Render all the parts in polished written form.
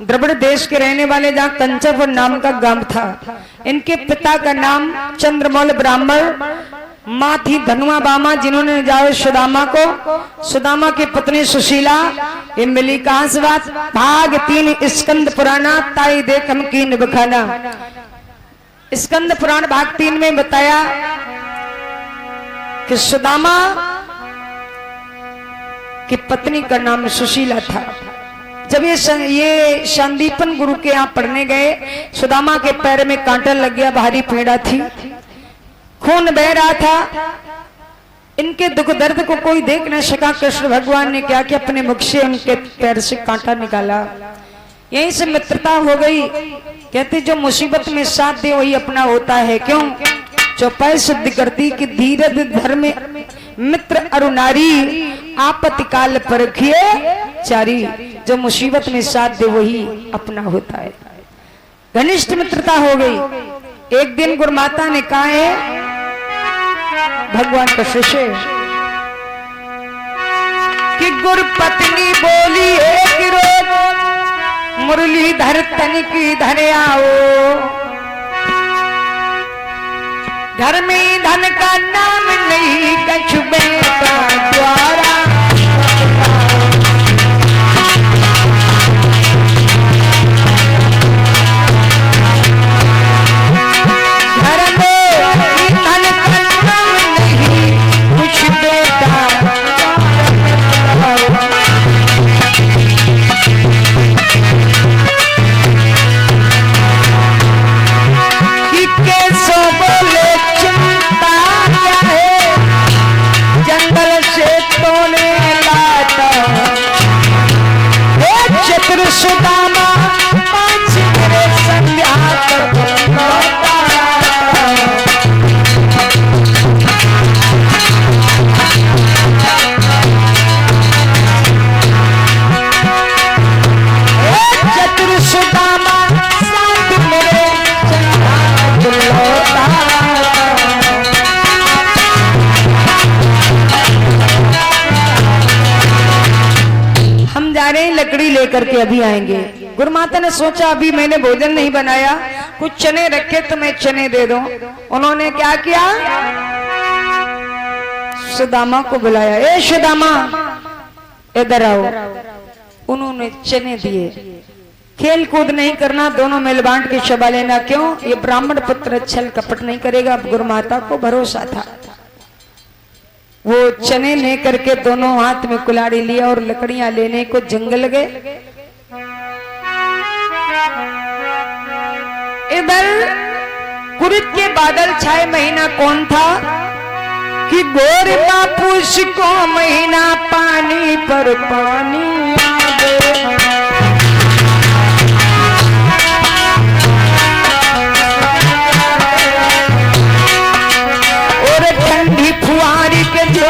द्रविड़ देश के रहने वाले, जहाँ कंचरपुर नाम का गांव था। इनके पिता का नाम चंद्रमौल ब्राह्मण, माँ थी धनुआ बामा, जिन्होंने जाओ सुदामा को। सुदामा की पत्नी सुशीला। ये मिली कहां से बात? भाग 3 स्कंद पुराना, ताई देख हम कीन बखाना। स्कंद पुराण भाग 3 में बताया कि सुदामा की पत्नी का नाम सुशीला था। जब ये संदीपन गुरु के यहाँ पढ़ने गए, सुदामा के पैर में कांटा लग गया, भारी पीड़ा थी, खून बह रहा था। इनके दुख दर्द को कोई देख न सका। कृष्ण भगवान ने क्या कि अपने मुख से उनके पैर से कांटा निकाला। यहीं से मित्रता हो गई। कहते जो मुसीबत में साथ दे वही अपना होता है। क्यों? चौपाई सिद्ध करती कि धीरज धर्म मित्र अरुनारी, आपत्ति काल परखिए चारी। जो मुसीबत में साथ दे वही अपना होता है। घनिष्ठ मित्रता हो गई। एक दिन गुरुमाता ने कहा है भगवान का शिष्य कि गुरु पत्नी बोली एक रोज, मुरलीधर तन की धन आओ। घर में धन का नाम नहीं, कछु बेटा द्वारा। सुदामा पांच मेरे संध्या चतुर सुदामा साथ मेरे हम जा रहे हैं, लकड़ी लेकर के अभी आएंगे। गुरुमाता ने सोचा अभी मैंने भोजन नहीं बनाया, कुछ चने रखे तो मैं चने दे दूं। उन्होंने क्या किया? सुदामा को बुलाया, ए सुदामा इधर आओ। उन्होंने चने दिए। खेल कूद नहीं करना, दोनों मिल बांट के शबा लेना। क्यों? ये ब्राह्मण पुत्र छल कपट नहीं करेगा। गुरुमाता को भरोसा था। वो चने ले करके दोनों हाथ में कुल्हाड़ी लिया और लकड़ियां लेने को जंगल गए। इधर कुरित के बादल छाए। महीना कौन था कि गोर मापूस को महीना, पानी पर पानी आवे। और ठंडी फुआरी के जो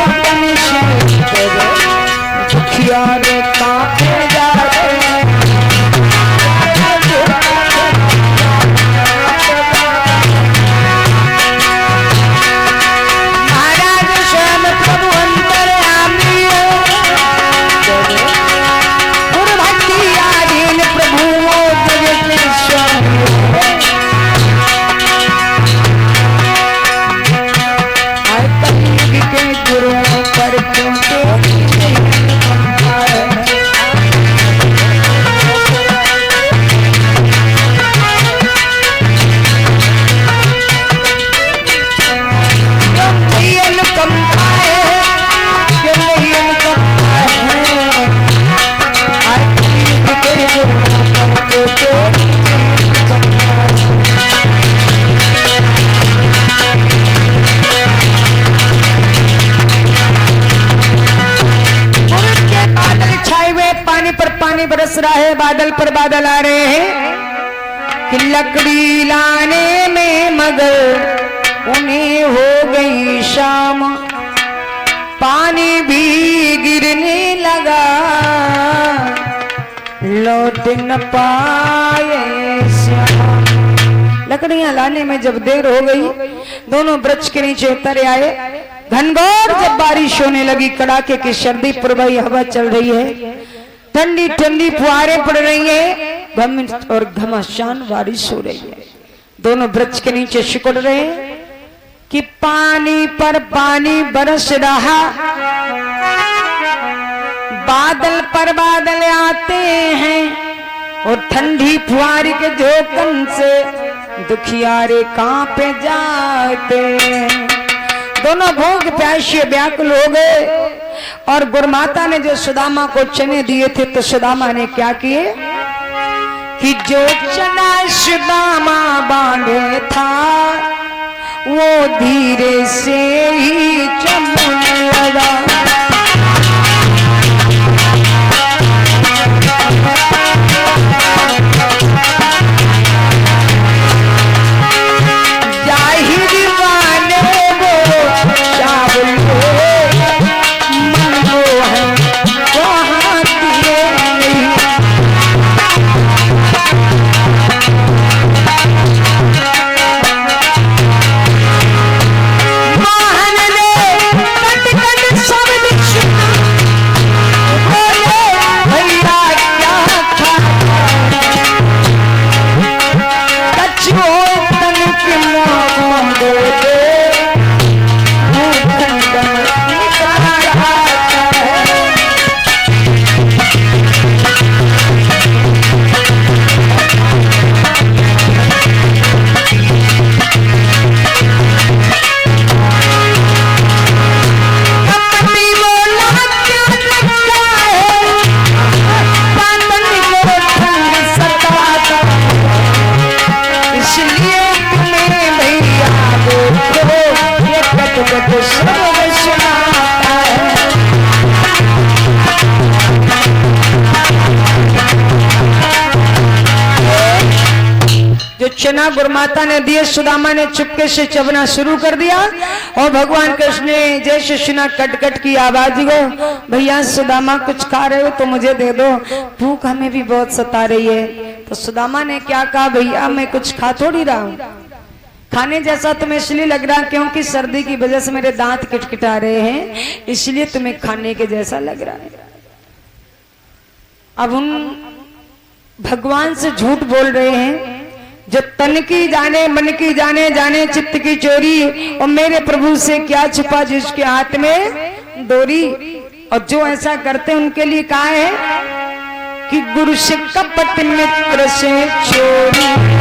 बरस रहा है, बादल पर बादल आ रहे हैं कि लकड़ी लाने में मगर उन्हें हो गई शाम। पानी भी गिरने लगा, लौट न पाए श्याम। लकड़ियां लाने में जब देर हो गई, दोनों वृक्ष के नीचे उतर आए। घनघोर जब बारिश होने लगी, कड़ाके की सर्दी पूर्वाई हवा चल रही है, ठंडी ठंडी फुहारें पड़ रही हैं। घम और घमासान बारिश हो रही है। दोनों वृक्ष के नीचे सिकुड़ रहे हैं कि पानी पर पानी बरस रहा, बादल पर बादल आते हैं और ठंडी फुहारी के झोंकन से दुखियारे कांपे जाते हैं। दोनों भूख प्यासे व्याकुल हो गए और गुरुमाता ने जो सुदामा को चने दिए थे तो सुदामा ने क्या किए कि जो चना सुदामा बांधे था वो धीरे से ही चमकने लगा। चना गुरुमाता ने दिए, सुदामा ने चुपके से चबना शुरू कर दिया और भगवान कृष्ण ने जैसे सुना कट की आवाज को, भैया सुदामा कुछ खा रहे हो तो मुझे दे दो, भूख हमें भी बहुत सता रही है। तो सुदामा ने क्या कहा, भैया मैं कुछ खा थोड़ी रहा हूँ, खाने जैसा तुम्हें इसलिए लग रहा क्योंकि सर्दी की वजह से मेरे दांत किटकिटा रहे हैं, इसलिए तुम्हें खाने के जैसा लग रहा है। अब उन भगवान से झूठ बोल रहे हैं, जो तन की जाने मन की जाने जाने चित्त की चोरी, और मेरे प्रभु से क्या छुपा जिसके हाथ में डोरी। और जो ऐसा करते उनके लिए कहा है कि गुरु से कपट मित्र से चोरी।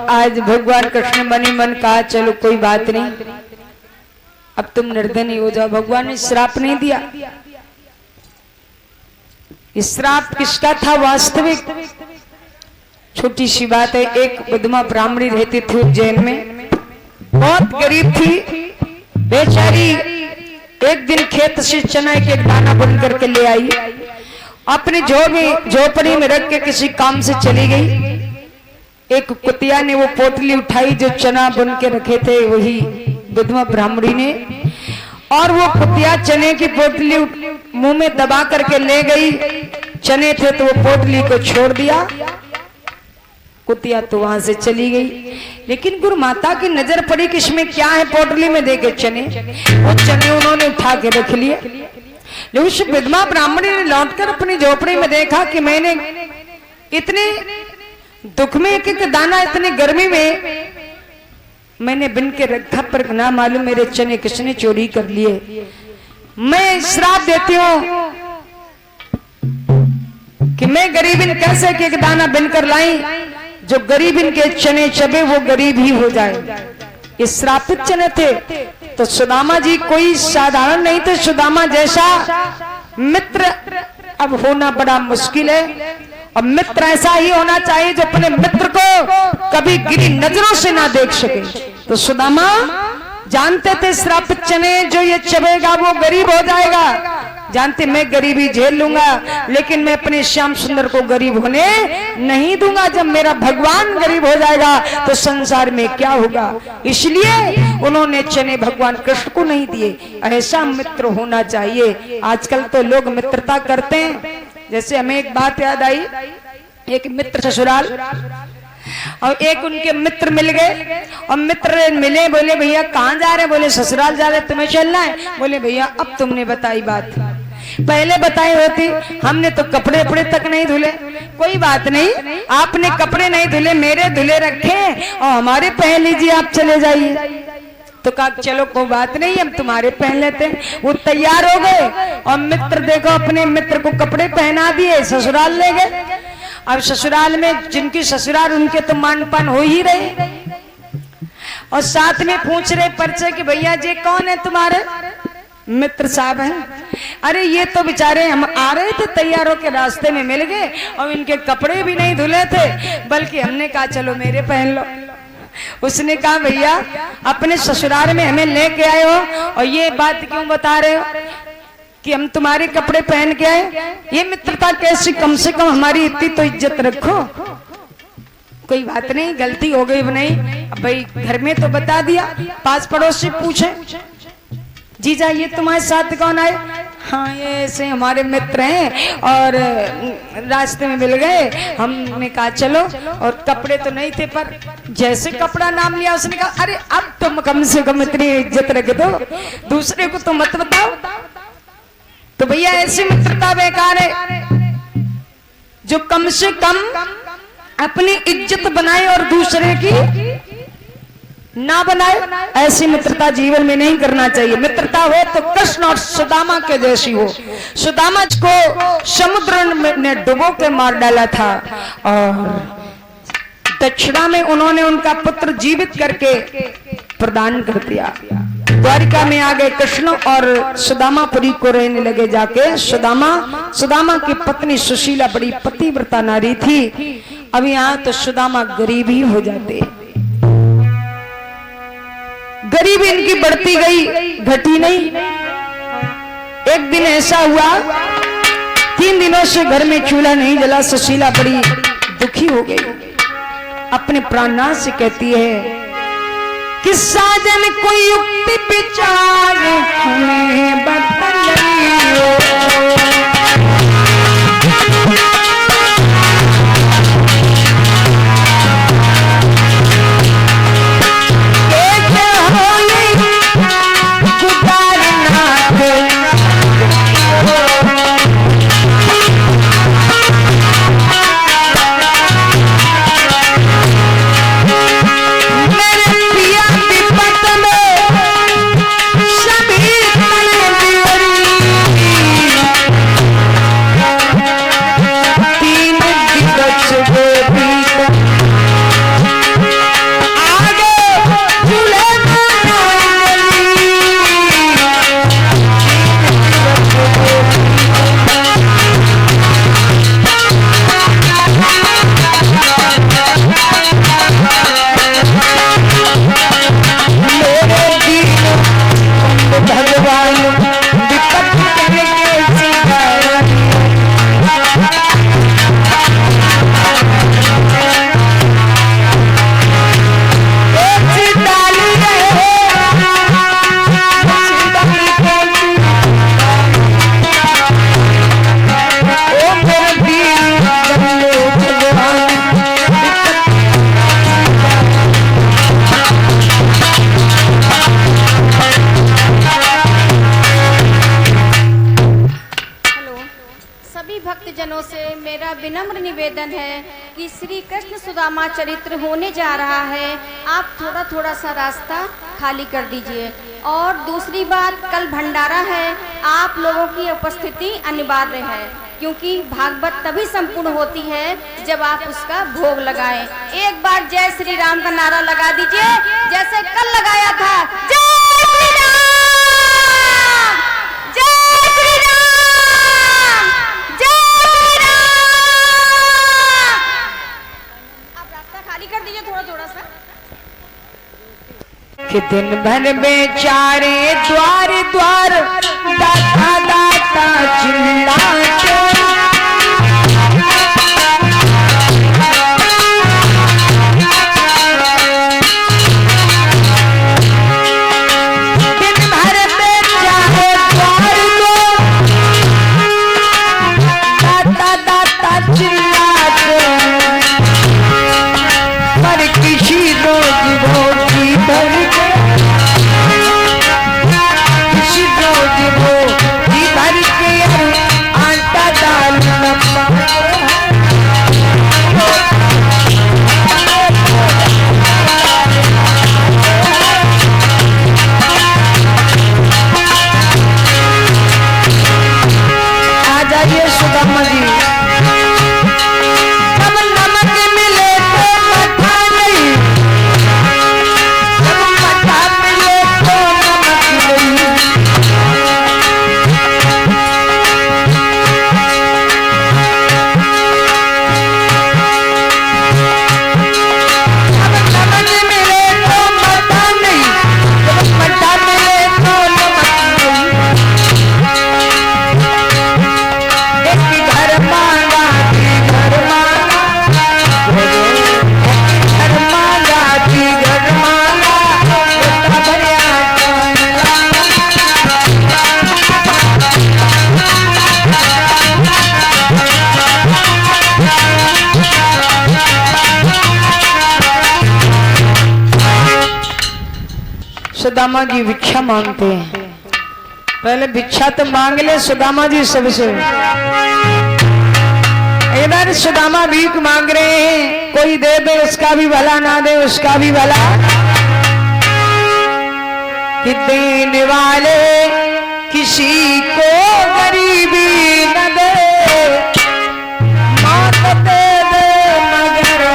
आज भगवान कृष्ण मनी मन कहा चलो कोई बात नहीं, अब तुम निर्धनी हो जाओ। भगवान ने श्राप नहीं दिया, श्राप किसका था वास्तविक, छोटी सी बात है। एक विधवा ब्राह्मणी रहती थी उज्जैन में, बहुत गरीब थी बेचारी। एक दिन खेत से चना के एक दाना बुन करके ले आई, अपनी झोपड़ी में रख के किसी काम से चली गई। एक कुतिया ने वो पोटली उठाई जो चना बुन के रखे थे वही विधवा ब्राह्मणी ने, और वो कुतिया चने की पोटली मुंह में दबा करके ले गई। चने थे तो वो पोटली को छोड़ दिया, कुतिया तो वहां से चली गई। लेकिन गुरु माता की नजर पड़ी कि इसमें क्या है, पोटली में देखे चने। वो चने उन्होंने उठा के रख लिए। लेकिन उस विधवा ब्राह्मणी ने लौटकर अपनी झोपड़ी में देखा कि मैंने इतने दुख में एक एक दाना, इतनी गर्मी में मैंने बिन के रखा, पर ना मालूम मेरे चने किसने चोरी कर लिए। मैं श्राप देती हूँ कि मैं गरीबिन कैसे के एक दाना बिनकर लाई, जो गरीबिन के चने चबे वो गरीब ही हो जाए। ये श्रापित चने थे। तो सुदामा जी कोई साधारण नहीं थे। सुदामा जैसा मित्र अब होना बड़ा मुश्किल है, और मित्र ऐसा ही होना चाहिए जो अपने मित्र को कभी गिरी नजरों से ना देख सके। तो सुदामा जानते थे श्रापित चने जो ये चबेगा वो गरीब हो जाएगा। जानते मैं गरीबी झेल लूंगा, लेकिन मैं अपने श्याम सुंदर को गरीब होने नहीं दूंगा। जब मेरा भगवान गरीब हो जाएगा तो संसार में क्या होगा। इसलिए उन्होंने चने भगवान कृष्ण को नहीं दिए। ऐसा मित्र होना चाहिए। आजकल तो लोग मित्रता करते हैं। जैसे हमें एक बात याद आई, एक मित्र ससुराल और एक उनके मित्र मिल गए, और मित्र मिले, बोले भैया कहाँ जा रहे? बोले ससुराल जा रहे, तुम्हें चलना है? बोले भैया अब तुमने बताई बात, पहले बताई होती हमने तो कपड़े अपड़े तक नहीं धुले। कोई बात नहीं, आपने कपड़े नहीं धुले, मेरे धुले रखे और हमारे पहन लीजिए, आप चले जाइए। तो कहा चलो कोई बात नहीं, हम तुम्हारे पहन लेते हैं। वो तैयार हो गए और मित्र देखो अपने मित्र को कपड़े पहना दिए, ससुराल ले गए। अब ससुराल में जिनकी ससुराल उनके तो मान पान हो ही रहे, और साथ में पूछ रहे परिचय कि भैया जी कौन है तुम्हारे? मित्र साहब हैं। अरे ये तो बेचारे हम आ रहे थे तैयार होके रास्ते में मिल गए, और इनके कपड़े भी नहीं धुले थे, बल्कि हमने कहा चलो मेरे पहन लो। उसने कहा भैया अपने ससुराल में हमें लेके आए हो और ये बात क्यों बता रहे हो कि हम तुम्हारे कपड़े पहन के आए? ये मित्रता कैसी? कम से कम हमारी इतनी तो इज्जत रखो। कोई बात नहीं, गलती हो गई नहीं, अब भाई घर में तो बता दिया। पास पड़ोस से पूछे जीजा ये तुम्हारे साथ कौन आए? हाँ ये ऐसे हमारे मित्र हैं और रास्ते में मिल गए, हमने कहा चलो। और कपड़े तो नहीं थे, पर जैसे कपड़ा नाम लिया उसने कहा अरे अब तुम कम से कम इतनी इज्जत रख दो, दूसरे को तो मत बताओ। तो भैया ऐसी मित्रता बेकार है जो कम से कम अपनी इज्जत बनाए और दूसरे की ना बनाए। ऐसी मित्रता जीवन में नहीं करना चाहिए। मित्रता हो तो कृष्ण और सुदामा के जैसी हो। सुदामा को समुद्र ने डुबो के मार डाला था, और दक्षिणा में उन्होंने उनका पुत्र जीवित करके प्रदान कर दिया। द्वारिका में आ गए कृष्ण और सुदामापुरी को रहने लगे जाके। सुदामा की पत्नी सुशीला बड़ी पतिव्रता नारी थी। अब यहाँ तो सुदामा गरीब ही हो जाते। गरीबी इनकी बढ़ती गई, घटी नहीं। एक दिन ऐसा हुआ 3 दिनों से घर में चूल्हा नहीं जला। सुशीला बड़ी दुखी हो गई, अपने प्राणनाथ से कहती है कि साजन कोई युक्ति विचार हमें बताइए। सभी भक्तजनों से मेरा विनम्र निवेदन है कि श्री कृष्ण सुदामा चरित्र होने जा रहा है, आप थोड़ा थोड़ा सा रास्ता खाली कर दीजिए। और दूसरी बात, कल भंडारा है, आप लोगों की उपस्थिति अनिवार्य है, क्योंकि भागवत तभी संपूर्ण होती है जब आप उसका भोग लगाएं। एक बार जय श्री राम का नारा लगा दीजिए, जैसे कल लगाया था। जय श्री राम, जय श्री राम, जय श्री राम। आप रास्ता खाली कर दीजिए थोड़ा थोड़ा सा। कि दिन भर बेचारे द्वार द्वार दाता दाता चिल्लाते, दिन भर बेचारे द्वार द्वार दाता दाता चिल्लाते, पर किसी रोज रोटी भर सुदामा जी भिक्षा मांगते हैं। पहले भिक्षा तो मांग ले सुदामा जी सबसे। इधर सुदामा भीख मांग रहे हैं, कोई दे दे उसका भी भला, ना दे उसका भी भला। कि देने वाले किसी को गरीबी न दे, मौत दे दे मगर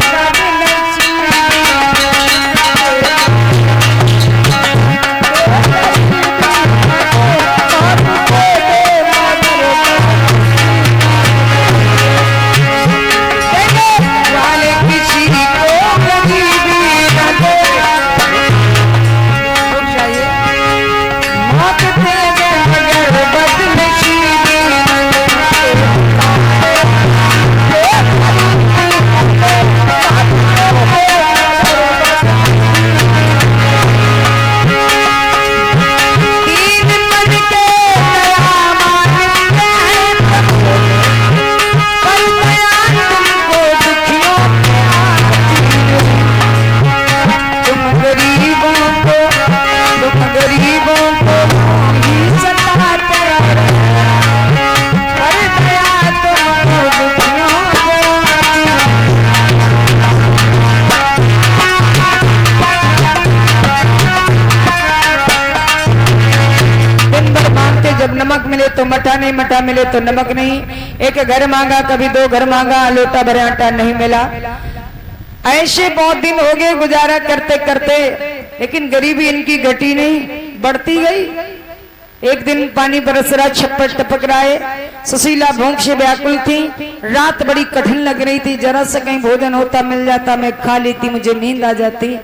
नमक मिले तो मठा नहीं, मठा मिले तो नमक नहीं। एक घर मांगा, कभी दो घर मांगा, लोटा भरे आटा नहीं मिला। ऐसे बहुत दिन हो गए गुजारा करते करते, लेकिन गरीबी इनकी घटी नहीं, बढ़ती गई। एक दिन पानी बरस रहा, छप्पर टपक रहा है। सुशीला भूख से व्याकुल थी, रात बड़ी कठिन लग रही थी। जरा सा कहीं भोजन होता मिल जाता, मैं खा लेती, मुझे नींद आ जाती।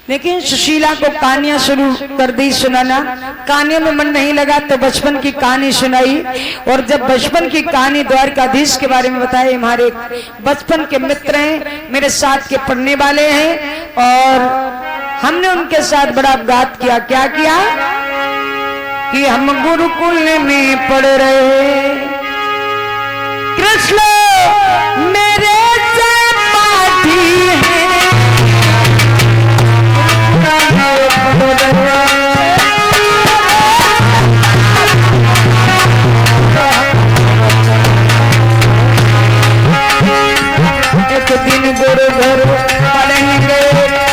लेकिन सुशीला को कहानियां शुरू कर दी सुनाना। कहानियों में मन नहीं लगा तो बचपन की कहानी सुनाई। और जब बचपन की कहानी द्वारकाधीश के बारे में बताए, हमारे बचपन के मित्र हैं, मेरे साथ के पढ़ने वाले हैं, और हमने उनके साथ बड़ा अपघात किया। क्या किया कि हम गुरुकुल में पढ़ रहे, कृष्ण मेरे से पाठी है, और घर पढ़ेंगे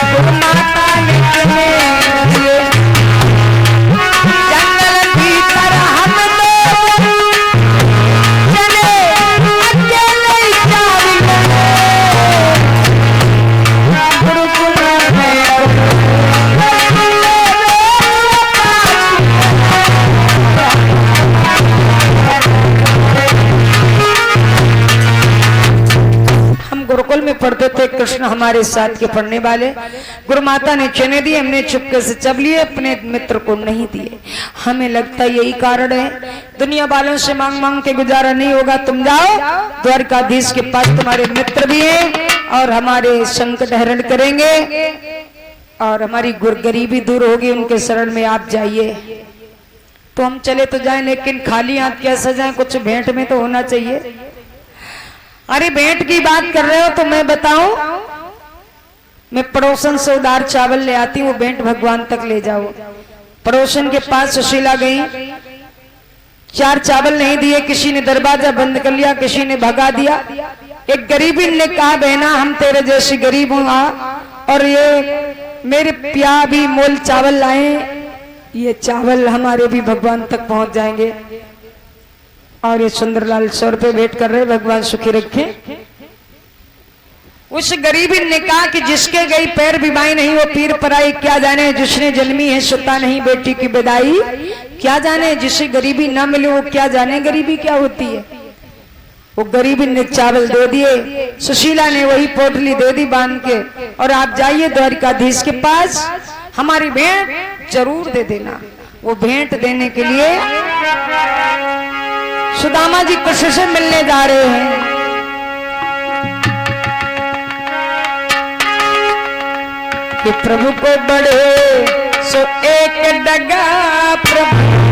गुरु माता निकले दिए जंगल भीतर हम चले अकेले चावले गुरुकुल में गुरुकुल में पढ़ते थे। कृष्ण हमारे साथ के पढ़ने वाले, गुरु माता ने चने दिए, हमने चुपके से चब लिए, अपने मित्र को नहीं दिए। हमें लगता यही कारण है, दुनिया वालों से मांग मांग के गुजारा नहीं होगा। तुम जाओ द्वारकाधीश के पास, तुम्हारे मित्र भी हैं और हमारे संकट हरण करेंगे और हमारी गरीबी दूर होगी। उनके शरण में आप जाइए। तो हम चले तो जाएं, लेकिन खाली हाथ कैसे जाएं? कुछ भेंट में तो होना चाहिए। अरे भेंट की बात कर रहे हो तो मैं बताऊं, मैं पड़ोसन से उधार चावल ले आती हूँ, वो भेंट भगवान तक ले जाओ। पड़ोसन के पास सुशीला गई, 4 चावल नहीं दिए, किसी ने दरवाजा बंद कर लिया, किसी ने भगा दिया। एक गरीबी ने कहा बहना हम तेरे जैसे गरीब हूँ और ये मेरे प्या भी मोल चावल लाए, ये चावल हमारे भी भगवान तक पहुंच जाएंगे। और ये सुंदरलाल 100 रुपए भेंट कर रहे, भगवान सुखी रखे। उस गरीबी ने कहा कि जिसके गई पैर बिबाई नहीं वो पीर पराई, क्या जाने जिसने जन्मी है सुता नहीं बेटी की विदाई, क्या जाने जिसे गरीबी ना मिले वो क्या जाने गरीबी क्या होती है। वो गरीबी ने चावल दे दिए, सुशीला ने वही पोटली दे दी बांध के, और आप जाइए द्वारकाधीश के पास, हमारी भेंट जरूर दे देना। वो भेंट देने के लिए सुदामा जी कृष्ण से मिलने जा रहे हैं। कि प्रभु को बड़े सो एक डगा प्रभु